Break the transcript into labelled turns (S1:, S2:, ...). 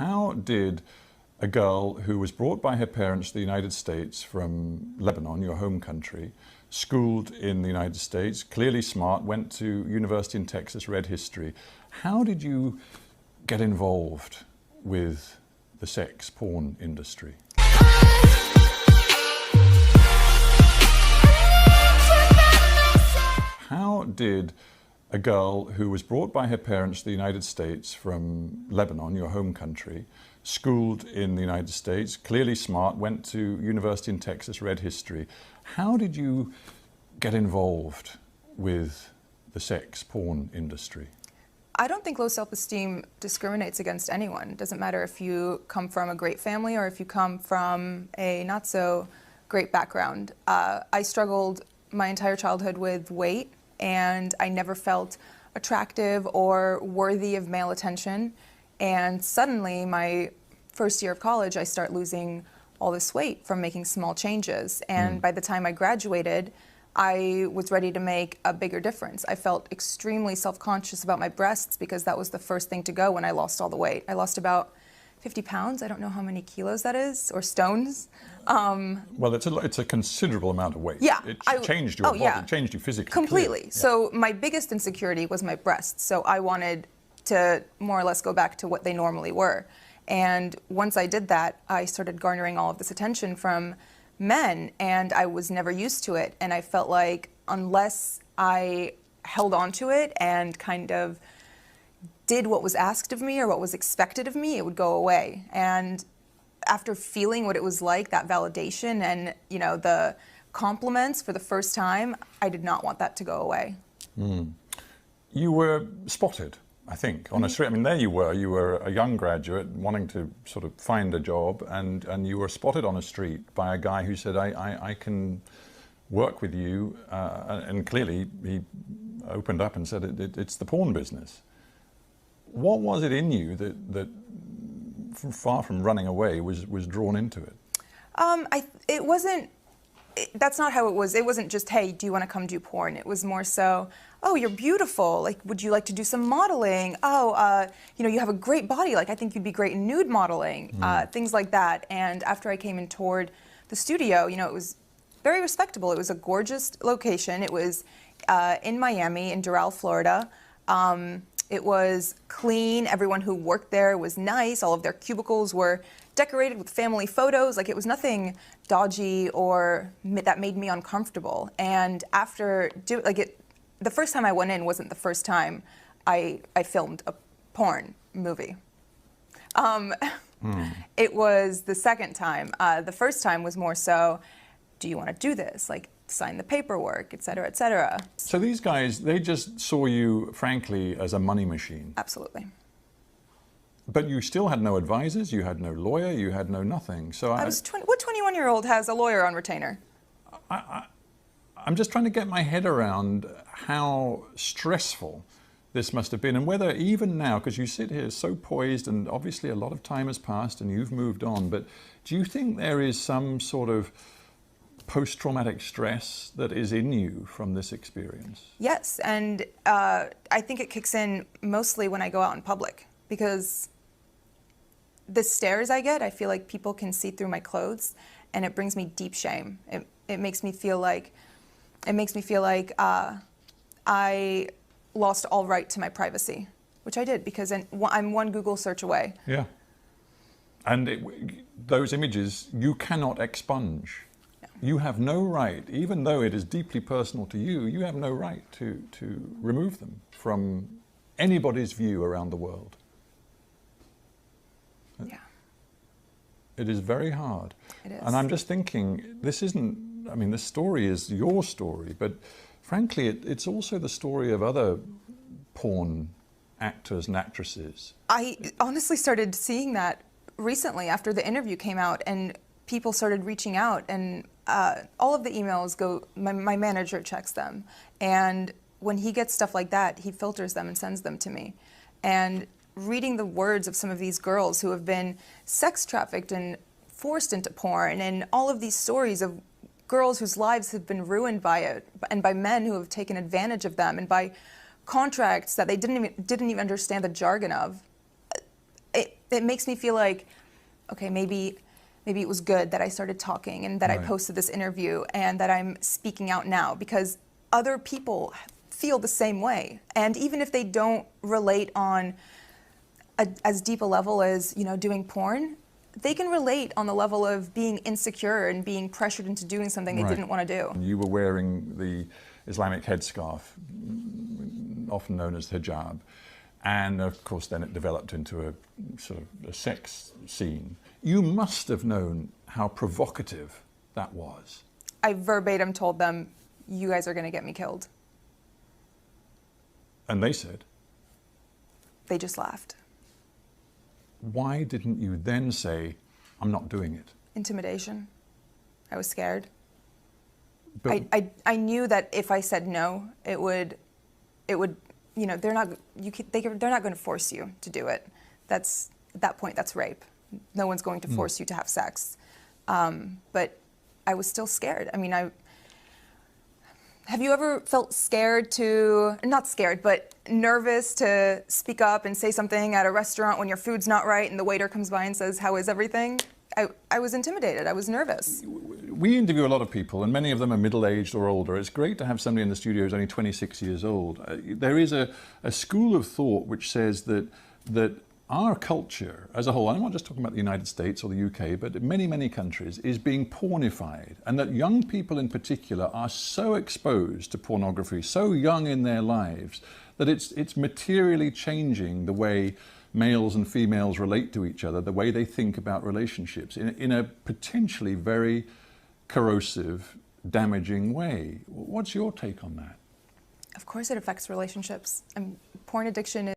S1: How did a girl who was brought by her parents to the United States from Lebanon, your home country, schooled in the United States, clearly smart, went to university in Texas, read history, how did you get involved with the sex porn industry? How did a girl who was brought by her parents to the United States from Lebanon, your home country, schooled in the United States, clearly smart, went to university in Texas, read history, how did you get involved with the sex porn industry?
S2: I don't think low self-esteem discriminates against anyone. It doesn't matter if you come from a great family or if you come from a not so great background. I struggled my entire childhood with weight, and I never felt attractive or worthy of male attention. And suddenly, my first year of college, I start losing all this weight from making small changes. And by the time I graduated, I was ready to make a bigger difference. I felt extremely self-conscious about my breasts because that was the first thing to go when I lost all the weight. I lost about 50 pounds. I don't know how many kilos that is, or stones.
S1: Well, it's a considerable amount of weight.
S2: Yeah.
S1: It changed your body, it changed you physically.
S2: Completely.
S1: Yeah.
S2: So my biggest insecurity was my breasts. So I wanted to more or less go back to what they normally were. And once I did that, I started garnering all of this attention from men, and I was never used to it. And I felt like unless I held on to it and kind of did what was asked of me or what was expected of me, it would go away. And after feeling what it was like, that validation and, you know, the compliments for the first time, I did not want that to go away.
S1: You were spotted, I think, on a street. I mean, there you were a young graduate wanting to sort of find a job, and you were spotted on a street by a guy who said, I can work with you, and clearly he opened up and said, it's the porn business. What was it in you that far from running away, was drawn into it?
S2: It wasn't, that's not how it was. It wasn't just, hey, do you want to come do porn? It was more so, oh, you're beautiful. Like, would you like to do some modeling? Oh, you know, you have a great body. Like, I think you'd be great in nude modeling, things like that. And after I came and toured the studio, you know, it was very respectable. It was a gorgeous location. It was in Miami, in Doral, Florida. It was clean. Everyone who worked there was nice. All of their cubicles were decorated with family photos. Like, it was nothing dodgy or that made me uncomfortable. And after the first time I went in wasn't the first time I filmed a porn movie. It was the second time. The first time was more so, do you want to do this? Like, sign the paperwork, et cetera, et cetera.
S1: So these guys, they just saw you, frankly, as a money machine.
S2: Absolutely.
S1: But you still had no advisors, you had no lawyer, you had no nothing. So
S2: I was what 21-year-old has a lawyer on retainer?
S1: I'm just trying to get my head around how stressful this must have been, and whether even now, because you sit here so poised, and obviously a lot of time has passed and you've moved on, but do you think there is some sort of post-traumatic stress that is in you from this experience?
S2: Yes, and I think it kicks in mostly when I go out in public, because the stares I get, I feel like people can see through my clothes, and it brings me deep shame. It makes me feel like I lost all right to my privacy, which I did, because I'm one Google search away.
S1: Yeah, and those images you cannot expunge. You have no right, even though it is deeply personal to you, you have no right to remove them from anybody's view around the world.
S2: Yeah.
S1: It is very hard.
S2: It is.
S1: And I'm just thinking, this isn't, I mean, this story is your story, but frankly, it's also the story of other porn actors and actresses.
S2: I honestly started seeing that recently after the interview came out, and people started reaching out, and all of the emails go, my manager checks them, and when he gets stuff like that, he filters them and sends them to me. And reading the words of some of these girls who have been sex trafficked and forced into porn, and all of these stories of girls whose lives have been ruined by it, and by men who have taken advantage of them, and by contracts that they didn't even understand the jargon of, it makes me feel like, okay, maybe it was good that I started talking and that I posted this interview and that I'm speaking out now, because other people feel the same way. And even if they don't relate on as deep a level as, you know, doing porn, they can relate on the level of being insecure and being pressured into doing something they didn't want to do.
S1: You were wearing the Islamic headscarf, often known as hijab, and of course then it developed into a sort of a sex scene. You must have known how provocative that was.
S2: I verbatim told them, you guys are going to get me killed.
S1: And they said?
S2: They just laughed.
S1: Why didn't you then say, I'm not doing it?
S2: Intimidation. I was scared.
S1: But
S2: I knew that if I said no, it would, you know, they're not going to force you to do it. At that point, that's rape. No one's going to force you to have sex. But I was still scared. I mean, have you ever felt scared not scared, but nervous to speak up and say something at a restaurant when your food's not right and the waiter comes by and says, how is everything? I was intimidated. I was nervous.
S1: We interview a lot of people, and many of them are middle-aged or older. It's great to have somebody in the studio who's only 26 years old. There is a school of thought which says that our culture as a whole, I'm not just talking about the United States or the UK, but many, many countries, is being pornified, and that young people in particular are so exposed to pornography, so young in their lives, that it's materially changing the way males and females relate to each other, the way they think about relationships in a potentially very corrosive, damaging way. What's your take on that?
S2: Of course it affects relationships. Porn addiction